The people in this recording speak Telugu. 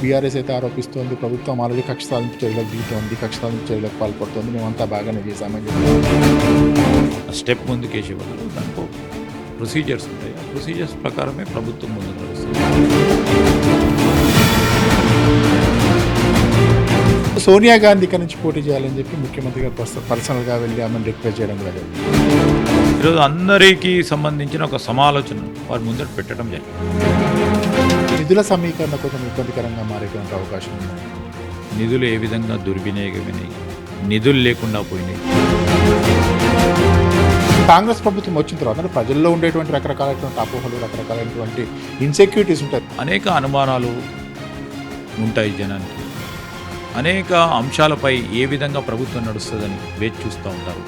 బీఆర్ఎస్ అయితే ఆరోపిస్తోంది ప్రభుత్వం ఆల్రెడీ కక్ష సాధింపు చర్యలకు దిగుతోంది, కక్ష సాధింపు చర్యలకు పాల్పడుతోంది, మేమంతా బాగానే చేశామని చెప్పి స్టెప్ ముందుకేసే బదులు దానికి ప్రొసీజర్స్ ఉంటాయి. ఆ ప్రొసీజర్స్ ప్రకారమే ప్రభుత్వం ముందుకు నడుస్తుంది. సోనియా గాంధీ ఇక్కడి నుంచి పోటీ చేయాలని చెప్పి ముఖ్యమంత్రి గారు పర్సనల్గా వెళ్ళి ఆమెను రిక్వెస్ట్ చేయడం కూడా జరిగింది. ఈరోజు అందరికీ సంబంధించిన ఒక సమాలోచన వారి ముందర పెట్టడం జరిగింది. నిధుల సమీకరణ కొంచెం ఇబ్బందికరంగా మారేటువంటి అవకాశం ఉంది. నిధులు ఏ విధంగా దుర్వినియోగమైనాయి, నిధులు లేకుండా పోయినాయి. కాంగ్రెస్ ప్రభుత్వం వచ్చిన తర్వాత అంటే ప్రజల్లో ఉండేటువంటి రకరకాలైనటువంటి అపోహలు, రకరకాలైనటువంటి ఇన్సెక్యూరిటీస్ ఉంటాయి. అనేక అనుమానాలు ఉంటాయి జనానికి. అనేక అంశాలపై ఏ విధంగా ప్రభుత్వం నడుస్తుందని వేచి చూస్తూ ఉంటారు.